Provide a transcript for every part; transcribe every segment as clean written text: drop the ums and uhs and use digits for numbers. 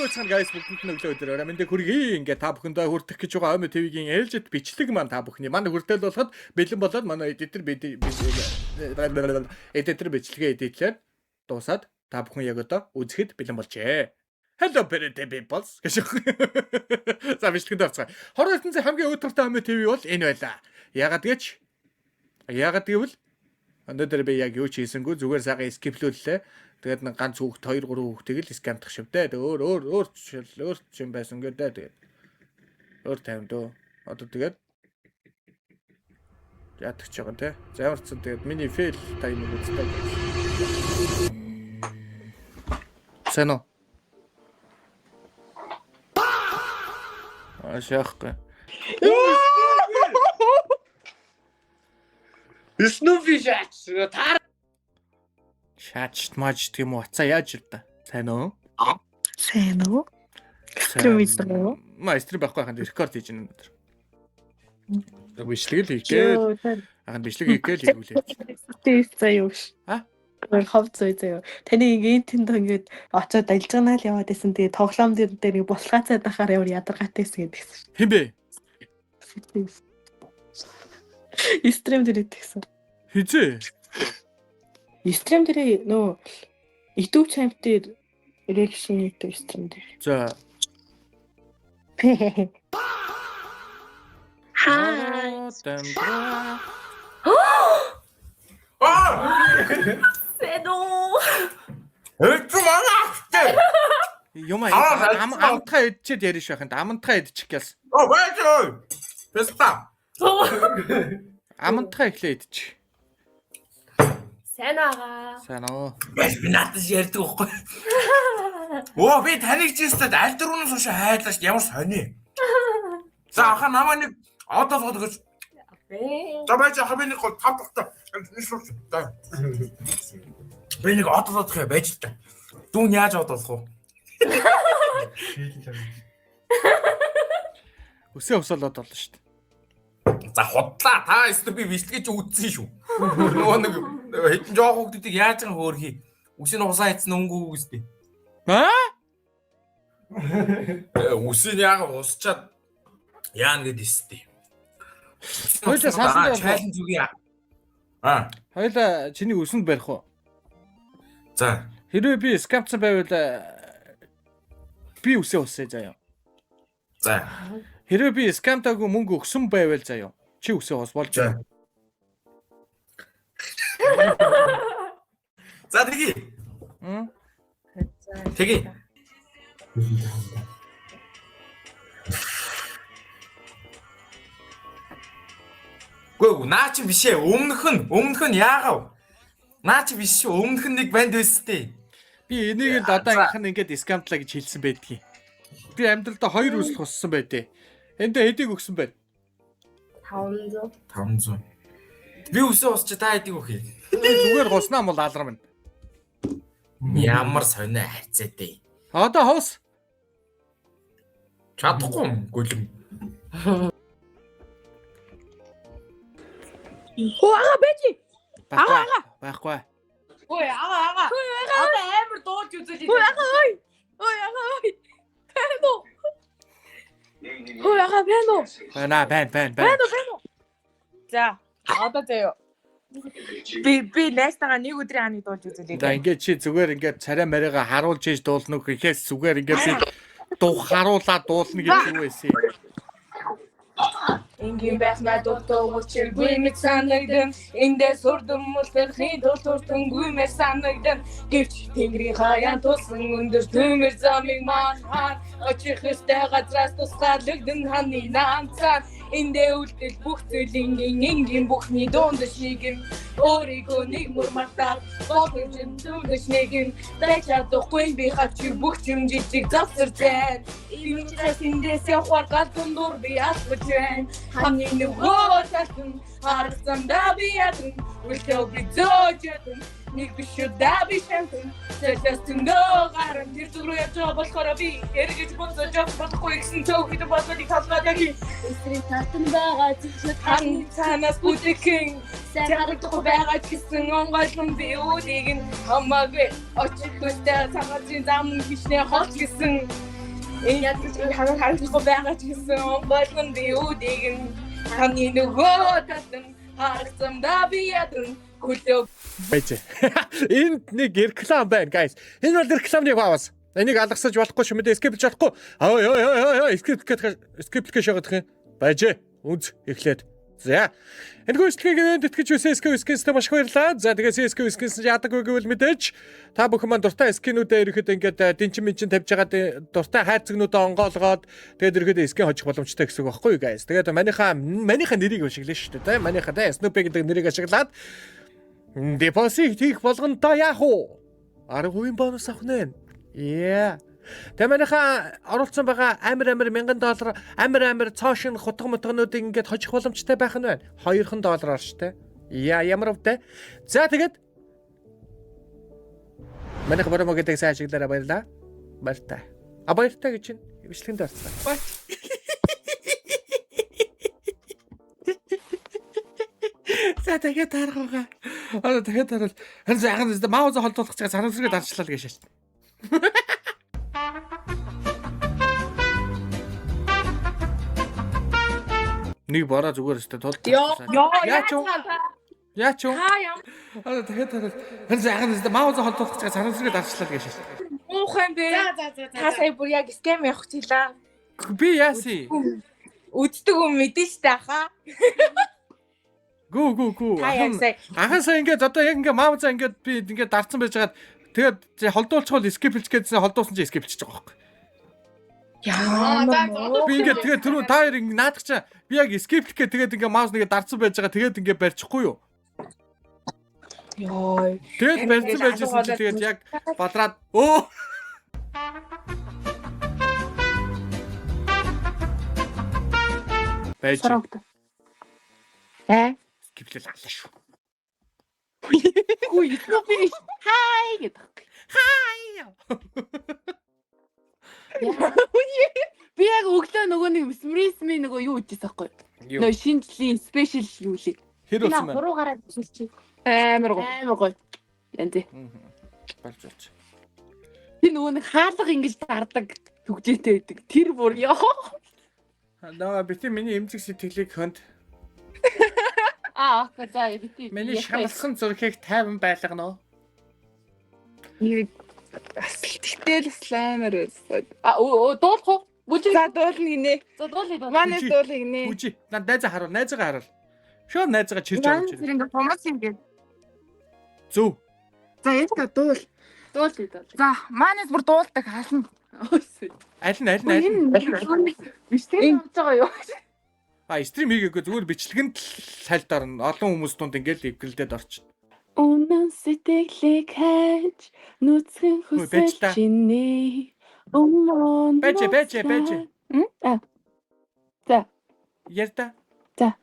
байцгаана guys бүгд өглөө өдөр аминдэ хүргэе. Ингээ та бүхэндээ хүртэх гэж байгаа Омё ТV-гийн ээлжид бичлэг маань та бүхний манай хүртэл болоход бэлэн болоод манай эдитер бичлэгээ эдитлээд дуусаад та бүхэн яг одоо үзэхэд бэлэн болжээ. Hello pretty people гэж. За бичлэгэнд орцгоо. Хорвоо ертөнцийн хамгийн өдөртэй Омё ТV бол энэ байлаа. Ягаад гэвэл өнөөдөр би яг юу ч хийсэнгүй зүгээр сайхан скиплүүллээ. Тэгээд нэг ганц хүүхд 2 3 хүүхдийг л скамтах шивдэ. Өөр юм байсан гэдэг. Тэгээд өөр тайван дөө. Одоо тэгээд ятгч байгаа те. Зааварцсан тэгээд миний фейл таймыг үздэг. Сэно. Ашаахгүй. Снуфи шаач. Таар. Шаач маж тийм үү? Цаа яаж ирдэ? Сайн уу? Сайн уу? Стрим. Майстер байхгүй ханд рекорд хийж байна өнөөдөр. Бичлэг л хийгээл. Ахын бичлэг хийгээл хийгүүлээ. Тэс заяаш. Хов заяа. Таны ингээл ингээд очоод ажиллаганаа л яваад исэн. Тэгээ тоглоом дээр булгаацаад ахаар ядаргаатайсэн гэдгийгсэн. Хэм бэ? Стрим дээр идэгсэн. Хизээ. Стрим дээр нөө YouTube channel дээр reaction хийдэг стрим дээр. За. Хаа. Сэдо. Юмаа амтгаа идчихэд яриш байханд амтгаа идчих гэлс. Бэжөө. Песта. Амтгаа ихлэ идчих. Сайн аа. Сайн уу. Би надад ярьдаг байхгүй. Оо би таныг чистад аль дөрөвнөөс хойш хайрлаач ямар сони. За ахаа намаа нэг одоо фотогоч. За байж ахаа би нэг гол тав тахта. Би нэг одоо фотогох байж л та. Дүүн яаж одоолох уу? Өсөө өсөөлөд болно шүү дээ. За хотлаа та эсвэл би бичлэгч үтсэн шүү. Нөгөө нэг хэдэн жоох хүүхдүүдийг яаж ч хөөрхий. Үсийн усаа хийсэн өнгөө үстэй. Үсийн яг усчаад яан гэд истий. Хоёлаа саасан дээр чайлан зүгий. Хоёлаа чиний өсөнд барих уу? За. Хэрвээ би скамцсан байвал би үсээ усээ заяа. За. Хэрвээ би скамтаагүй мөнгө өгсөн байвал заяа. Чи үсээ ус болж байна. За тэги. Тэги. Гүү наа чи биш ээ. Өмнөх нь яагав? Наа чи биш шүү. Өмнөх нь нэг банд байстэй. Би энийг л одоо анх нь ингээд скамтлаа гэж хэлсэн байдгийг. Би амьдралдаа 2 үсэл хуссан байдээ. Энд хэдийг өгсөн байд? 500. Би үсээ усч та хэдийг өгье? Зүгээр хуснаа мол алрам нь. Ямар сонио хайцаатай. Одоо хус. Чадахгүй гүлэм. Хөөгаа бэжи. Байхгүй. Ой ага. Одоо амар дуулж үзэж байна. Ой ага. Пэно. Ой ага пэно. Бэн. За, одоо заяа. Би найстагаа нэг өдрийн ханыг дуулж үзүүлээ. За ингээд чи зүгээр ингээд царай мариага харуулж ийж дуулна уу гэхээс зүгээр ингээд би харуулаад дуулна гэж юу байсан. Ингийн байснаа доктор учиргүй мэд санагдсан. Эндээ сурдан мултархын доктортон гүмээр санагдсан. Гэвч тэнгэрийн хаяан тулсан өндөр төмөр замыг маань очих өстэй газраас тусгаалагдсан ханы наанцаа. Эндээ үлдэл бүх зүйлийн ингийн бүхний дундаш нэгэн өөрийгөө нэг мурмартаа бодож дүндаш нэгэн дайчаадахгүй би хачи бүх юм жижиг завсартай. Инээс эндээс явах гал дундуур би асууж байна. Ханы нөгөө тасан харцандаа би ятан үлдээ би зөөжтэн нэг биш удаа би шантан сэтэстэн дөөгаран тэр зүрх явж болохоор би эргэж бодож болохгүй гэсэн төвхөд бодвол талбайг эсрэг татан байгаа зүйлс хань цанаас бүтэхэн сайн харагдахгүй байгаа гэсэн онгойлон би үүдийг нь хамаагүй очих төстэй цагаатын зам гişнээ хоч гэсэн Энэ ядаж хамаг харахгүй байгаа ч гэсэн болгон би үдийг нь ханы нөгөө татан харцамда би ядан хүлээ. Байж. Энд нэг реклам байна, guys. Энэ бол рекламны баавас. Энийг алгасаж болохгүй шүү мэдээ скиплж болохгүй. Скиплж гэж шагаад их юм. Байж. Үз эхлээд. За. Энэ гүйцэтгэлийг тэтгэж үсэн скинстэй маш баярлалаа. За тэгээс скинс яадаггүй гэвэл мэдээж та бүхэн маань дуртай скинүүдээ ирэхэд ингээд дэнчин минчин тавьж байгаа дуртай хайрцагнуудаа онгоолгоод тэгээд ирэхэд скин хожих боломжтой гэсэн үг байхгүй юу guys. Тэгээд манийхаа нэрийг ашиглана шүү дээ. Манийхаа Snoopy гэдэг нэрийг ашиглаад депозит хийх болгонтой яах вэ? 10% бонус авах нэ. Yeah. Тэгээ манайхаа оруулсан байгаа амар $1000 амар цоошин хутга мутгануудыг ингээд хожих боломжтой байх нь байна. $200 штэ. Яа ямар өвдөө. За тэгээд манайх бороо гэдэг сайн ажиглаараа баярлаа. Баяртай. Баяртай гэж чинь бичлэгэнд орцгоо. Бай. За тэгээд тарахгаа. Тэгээд тарал. Харин сайхан мауза холдуулах гэж санамсрыг дарчлаа л гэж шээ. Нэг бороо зүгээр өстэй тул. Яач юу? Яач юу? Тэгээд харин сайхан мауза холдуулах гэж санамсрыг дарчлаа л гэж шээ. Муухай бэ. Та сая бүр яг скем явах чилаа. Би яаси? Үздэг юм мэдэн штэ хаа. Гүү. Ахаа сая ингээд одоо яг ингээд мауза ингээд би ингээд дарцсан байж хагаад тэгээд холдуулчихвол скиплж гэдсэн холдуулсан чи скиплчих байгаа байхгүй. Би ингээд тэгээд түрүү та хоёр ингээд наадах чаа би яг скиплэх гэ тэгээд ингээд маус нэгэ дарцсан байж байгаа тэгээд ингээд барьчихгүй юу? Йой. Тэгээд барьсан байжсэн чи тэгээд яг бодраад өө байж. Скиплэл авлаа шүү. Хүй Snoopy хай гэдэг. Хай. Би яг өглөө нөгөө нэг Smrismi нөгөө юу хийжсэн байхгүй. Нөгөө шинэ жилийн спешиал юу лээ. Хэр болсон бэ? 3 гараад чи. Амар гоё. Янз. Болж. Би нөгөө нэг хаалга ингэж дардаг төгжээтэй байдаг. Тэр бүр ёо. Наа бити миний эмзэг сэтгэлийг хөнд. Окей за бити. Миний шалсан зүрхийг тайван байлгано. Тэгтэл слаймер байсан. Дуулах уу? Бүжиг. За дуулна гинэ. За дуулъя. Манай дуулна гинэ. Бүжи. Найзаагаа харуул. Шууд найзаагаа чирж авч Тэр ингээ помас юм гээд. Зөв. За яста дуул. Дуулъя. За манайс бүр дуулдаг хаална. Аль нь. Биш тийм болж байгаа юу? Стрим хийгээгүй зүгээр бичлэгэнд сальд орно. Олон хүмүүс тунд ингээл эвгэрэлдээд орчин. Үнэн сэтгэлийг хайж нүцгэн хүсэж чиний өмнө Байж. За. Ярда. За.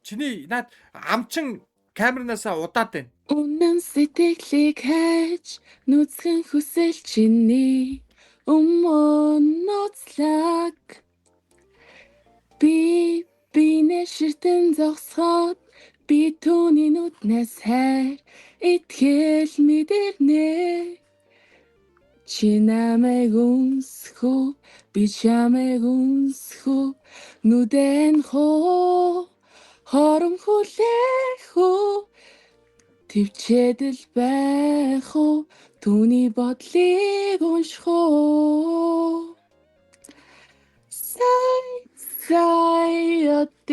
Чиний наад амчин камернаасаа удаад байна. Үнэн сэтгэлийг хайж нүцгэн хүсэж чиний өмнө ноцлаг би нэширтэн зогсоод би түүний нүднээс хайр итгэл мэдэрнэ чи намайг үнсхүү би чамайг үнсхүү нүдэн хоо хором хүлээх үү төвчэдэл байх уу түүний бодлыг унших уу Сайотын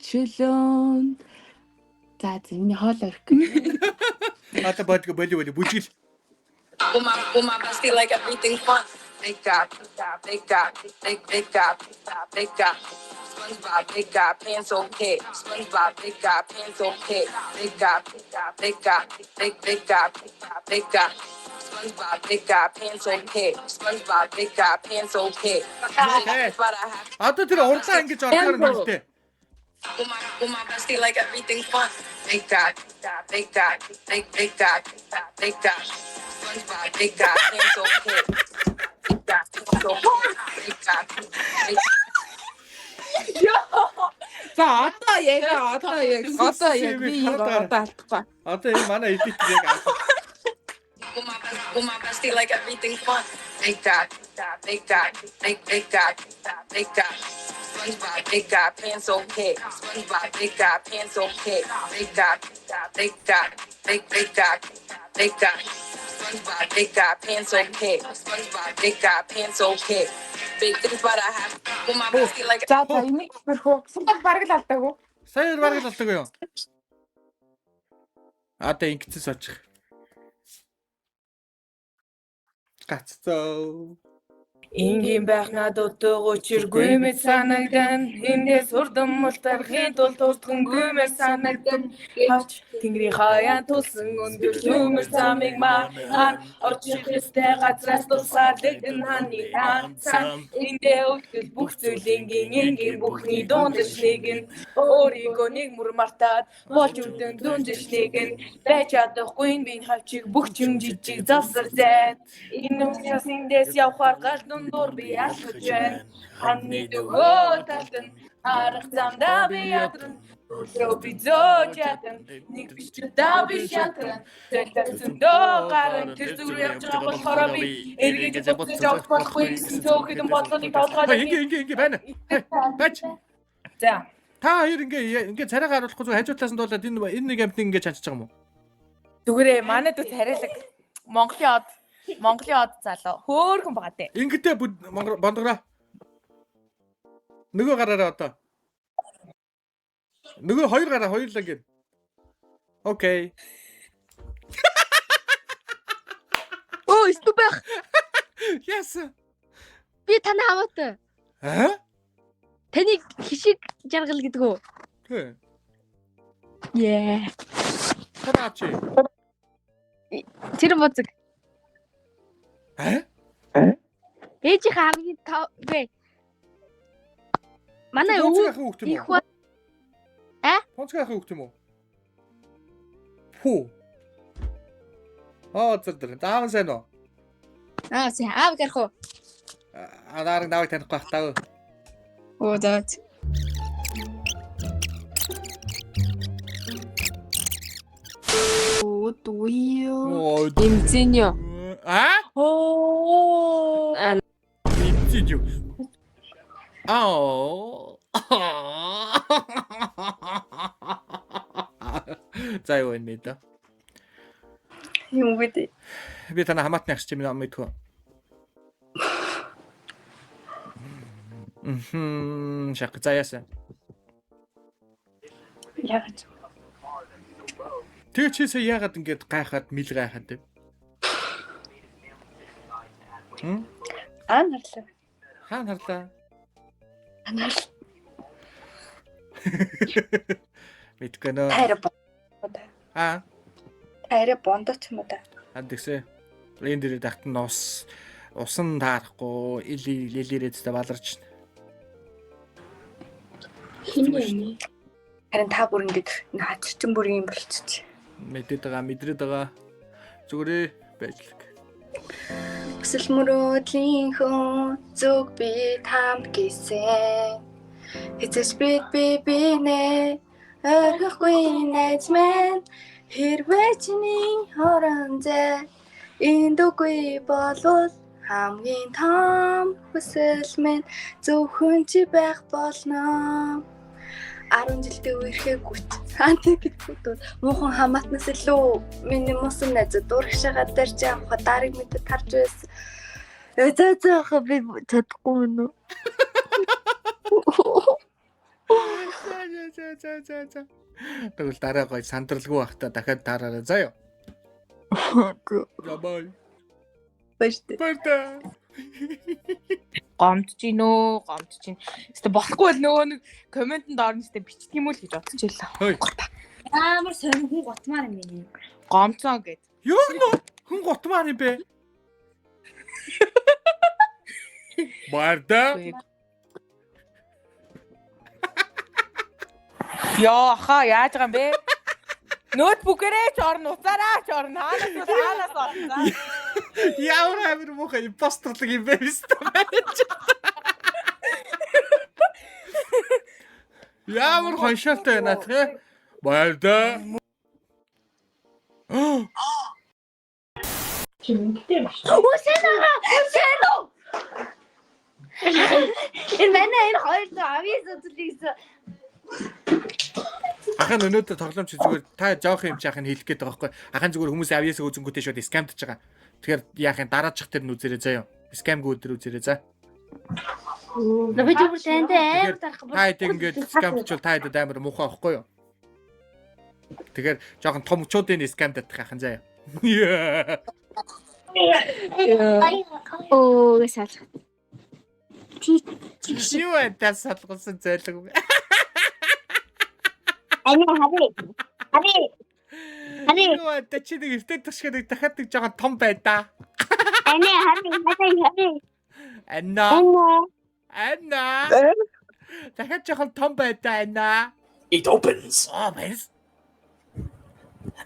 чөлөөнд за зэний хоол орох. Ата бодго боли бүжигэл. Uma bestie like everything fun. Big got. SpongeBob, big got pants okay. SpongeBob, big got pants okay. Big got. SpongeBob, big got pants okay. SpongeBob, big got pants okay. Одоо тэр урдлаа ингэж орохоор нь хэлтэй. Uma bestie like everything fun. Big got. SpongeBob, big got pants okay. За одоо яг би одоо алдахгүй. Одоо энэ манай эдит яг аа. Uma bestie With my bestie like everything's fun. Big dot, big dot, big dot, big dot. SpongeBob, big dot, pants okay. SpongeBob, big dot, pants okay. Big dot, big dot, big dot, big dot. SpongeBob, big dot, pants okay. SpongeBob, big dot, pants okay. Big things, but I have with my bestie like. За за энийг хөрхөө. Сунгал бараг л алдаагүй. Сая бараг л болтойгоо юу? Одоо ингэцээс очих. Гаццоо. Ингийн байх надад учиргүй мэт санагдан эндээ сурдан мултархын тул тусдаггүй мэт санагдан хавч тэнгэрийн хаяан тулсан өндөр төмөр замыг махаар орчих хэстэй газраас тусаалэгдэн ханы таацсан эндээ өгдөл бүх зүйлингийн ингийн бүхний дундаж нэгэн өөрийгөө нэг мөр мартаад болж өдөн дүнжиж нэгэн байж чадахгүй би хавчиг бүх юм жижиг засар зэт энэ үсээс эндээс явхаар галдан дур би алхаж байна. Ханны дөгөө татан арах замдаа би ядран. Өдрөө би зөөж ядан. Нэг биш чудаа би шантан. Төлөвсөндөө гарan тэр зүрх явж байгаа болохоор би эргэж буцаж авах болохгүй гэсэн цөөхөн бодлогыг тоолгоод Ингээ байна. Бач. За. Та хоёр ингээ царайгаа харуулахгүй зөв хажуутлаас нь дуулаад энэ нэг амтны ингээ чанчиж байгаа юм уу? Зүгээрээ манайд үс хариалаг Монголын од залуу хөөхөн байгаа дээ. Ингэдэ бондгороо. Нөгөө гараараа одоо. Нөгөө хоёр гараа хоёулаа ингэ. Окей. Оо, ступэх. Yes. Би тань хамаатай. Таныг хишиг жаргал гэдэг үү? Тэ. Яа. Тараач. Тэр боцог. Ээжийн хамгийн бэ. Манай өвөө их ба. Понцгайхан хүүхд юм уу? Фу. Зэлдэр. Дааван сайн уу? Сайн. Аав гэрх үү? Анаар навыг танихгүй бах таа. Оо заа. Оо дуйё. Имцэнё. Оо. Имцэнё. За юу энэ да? Юм бэ? Би танаа хамаатны агч юм мэдгүй. Шах заяасан. Яг. Тэгээ чисээ яагаад ингэж гайхаад мэл гайхаад вэ? Анарлаа. Хаан харлаа. Анарл. Мэдгүй нөө. Тайра бондоч юм да. Тэгсээ. Энд дээр дахт нь усан таарахгүй илэрээдтэй баларч. Хин юм. Харин та бүр ингэж хатчин бүр юм болчих. Мэдээд байгаа. Зүгээрээ байжлаг. Өсөл мөрөөдлийн хүн зүг би тамд гисэн. Хэзээ би нэ орхихгүй найз минь хэрвээ чиний хоронзэ эндүгүй болвол хамгийн том хүсэл минь зөвхөн чи байх болно. 10 жилдээ үерхээ гүт. Хаантай гэдгүүд муухан хамаатнаас илүү миний мусан найзууд урагшаага дарж явах дарыг мэдээ тарж байсан. Зөөх би чадахгүй мөн үү? За. Тэгвэл дараа гой сандралгүй байхдаа дахиад таараарай заа юу. За бай. Баяртай. Гомдож гинөө. Эсвэл болохгүй л нөгөө нэг комментэнд орно сте бичдэг юм уу л гэж бодсон ч байлаа. Амар сонир хүн готмаар юм ийм. Гомцоо гэд. Юу нөө хүн готмаар юм бэ? Баяртай. Яа хаа яаж байгаа юм бэ? Ноутбукээрээ ч орно, уцаараа ч орно. Хаанаас орно. Ямар амир муухай импостерлог юм бэ биш. Ямар хоншоолтой байна те. Баяртай. Чимэгтэй биш. Энэ манай энэ хоёр авьяас үзүүлсэн. Ахын өнөөдөр тоглоомч зүгээр та жоох юм чаахыг хэлэх гээд байгаа байхгүй. Ахын зүгээр хүмүүс авьяасаа үзэнгүүтээ шууд скамдж байгаа. Тэгэхээр яахын дараачих тэр нь үзэрэй заяа. Скамгүй өдөр үзэрэй за. Би зүгээр танд амар дарах Та хэд ингээд скамдчвал та хэд амар муухай байхгүй юу? Тэгэхээр жоохон том чуудын скамд татах ахын заяа. Оо сал. Юу энэ салгуулсан зайлг. Хари. Юу энэ чи нэг эртээ ташгаад дахиад нэг жоохон том байда. Анна. Дахиад жоохон том байда Анна. It opens Oh, nice.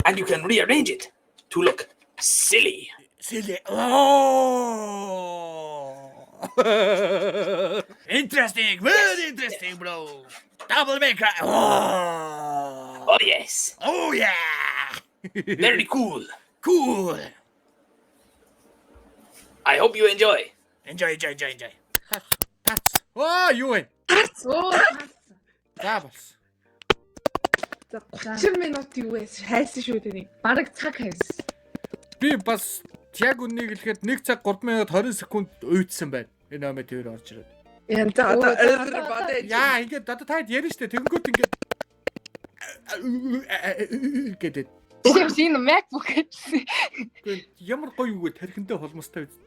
and you can rearrange it to look silly. Silly. Oh. Interesting. Very interesting, bro. Double maker. Oh. Oh yes, Oh yeah. very cool. Cool. I hope you enjoy. Enjoy. Тац. Оо, юу вэ? За бас. 30 минут юу вэ? Хайсан шүү дээ. Бараг цаг хайсан. Би бас яг үнийг хэлэхэд 1 цаг 3 минут 20 секунд уйдсан байна. Энэ амэ тэр орж ирээд. Янз одоо бодож. Яа, ингээд одоо таад ярина штэ. Тэгэнгүүт ингээд гэдэг. Тэгээс энэ MacBook гэсэн. Гэхдээ ямар гоё юу вэ? Тархиндаа холмостой биз.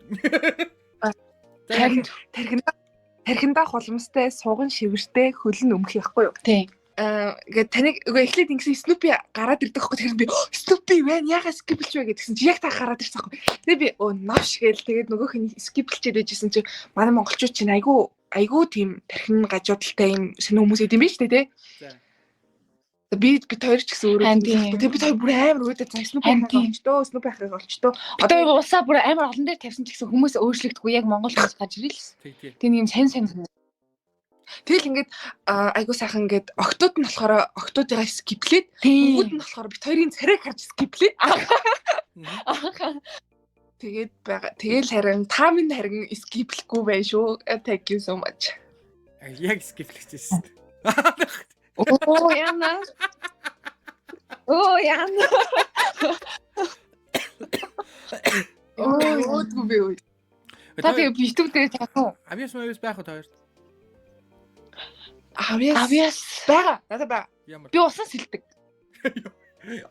Тархиндаа холмостой, суган шивэртэй, хөлн өмх яахгүй юу? Тийм. Ингээд таныг үгүй эхлээд ингэсэн Snoopy гараад ирдэг байхгүй. Тэгэхээр би Snoopy байна ягаа скиплч вэ гэдгсэн чи яг та гараад ирсэн байхгүй. Тэгээ би навш гээл тэгээд нөгөөх нь скиплчээд байжсэн чи манай монголчууд чинь айгүй тийм тархин гажуудалтай юм шинэ хүмүүс идэм биш үү те. Би хоёр ч гэсэн өөрөө тэгээд би хоёр бүр амар өөдөө Snoopy ахыг олчдоо. Одоо улсаа бүр амар олон дээр тавьсан ч гэсэн хүмүүс өөрчлөгдөхгүй яг монгол хүмүүс гаж ирэл. Тийм юм сайн. Тэгэл ингээд айгуу сайхан ингээд октод нь болохоор октодыгаа скиплээд бүгд нь болохоор бит хоёрын царайг харж скиплээд тэгээд байгаа. Тэгэл харин та минь харин скиплэхгүй бай шүү. Thank you so much. Яг скиплчихсэн. Оо яна. Оо түбээ. Та тэгээ YouTube дээр тавьсан. Авьяас байх уу таард? Авьяас байгаа. Надад байгаа. Ямар. Би усан сэлдэг.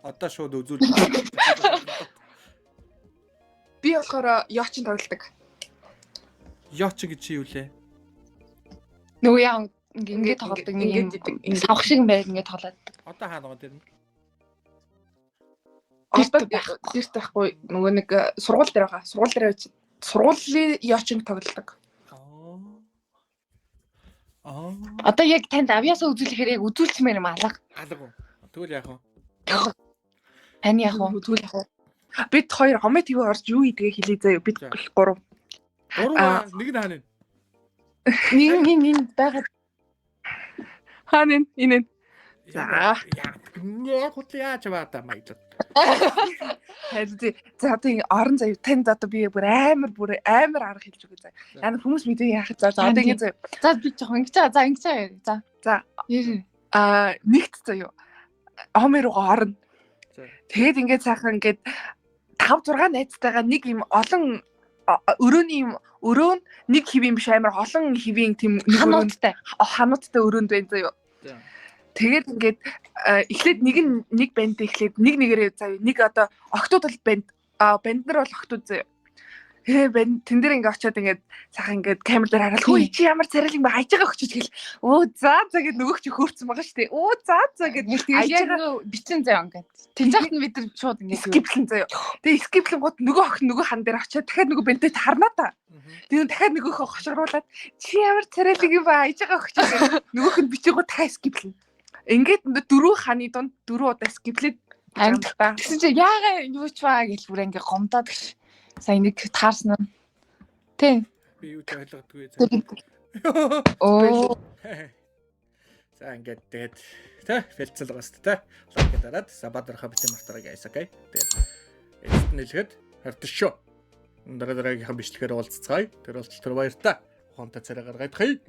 Одоо шууд үзүүл. Би болохоор яочин тоглодог. Яоч гэж чи юу лээ? Нөгөө яа ингээд тоглодог нэг юм савх шиг байл ингээд тоглоод. Одоо хаана байгаа тэр нь? Тэрт байхгүй нөгөө нэг сургууль дээр байгаа. Сургуулийн яочин тоглодог. Одоо яг танд авьяасаа үзүүлэхээр яг үзүүлчмээр юм алга. Алга уу? Тэгвэл яах вэ? Тань яах вэ? Тэгвэл яах вэ? Бид хоёр хомоо TV орж юу идгээ хэлээ заяа. Бид гурав. Гурав нэг нь хаана вэ? Нэг байгаа. Хаана энэ? За. Яг хөтлөө яаж баата маяг. Хайр за одоо орон заяа танд одоо би бүр амар арга хэлж өгөө заяа. Яна хүмүүс мэдээ яах за одоо ингэ заяа. За би жоохон ингэж байгаа. За ингэж байгаа. За. Нэгт заяа. Хомоо руугаа орно. Тэгээд ингээд сайхан ингээд 5-6 найзтайгаа нэг юм олон өрөө нь нэг хэвийн биш амар олон хэвийн тийм хануудтай өрөөнд байна заяа. Тэгээд ингээд эхлээд нэг банд эхлээд нэгээрээ заяа нэг одоо октод бол банд нар бол октод заяа. Банд тэн дээр ингээд очиод ингээд сайхан ингээд камер дээр хараад хөө чи ямар царайлан ба хайж байгаа өгч гэл. Оо за гэд нөгөөч хөөрцөн байгаа шүү дээ. Оо за гэд тэгээд яг бичэн заяа ингээд. Тэнцэгт нь бид нар шууд ингээд скиплэн заяа. Тэгээд скиплэн гот нөгөө охин нөгөө хан дээр очиод дахиад нөгөө бандтэй харнаа та. Тэгээд дахиад нөгөөхөө хошгруулад чи ямар царайлан ба хайж байгаа өгч гэл. Нөгөөх нь бичээгөө дахиад скиплэн. Ингээд 4 ханы дунд 4 удаа скиплээд амтаа. Тэгсэн чи яагаад юу ч баа гэл бүр ингээ гомдоод гэж. Сайн нэг таарсан нь. Тийм. Би юу ч ойлгодгүй. Оо. За ингээд тэгээд фэлцэл байгаас тэ. Лайк дараад сабадрахаа битэн мартараа гайс окей. Тэгээд эцэст нь хэлэхэд хартш шүү. Дараагийнхаа бичлэгээр уулзцгаая. Тэр бол тэр баяртай. Ухаантай царай гаргадахыг.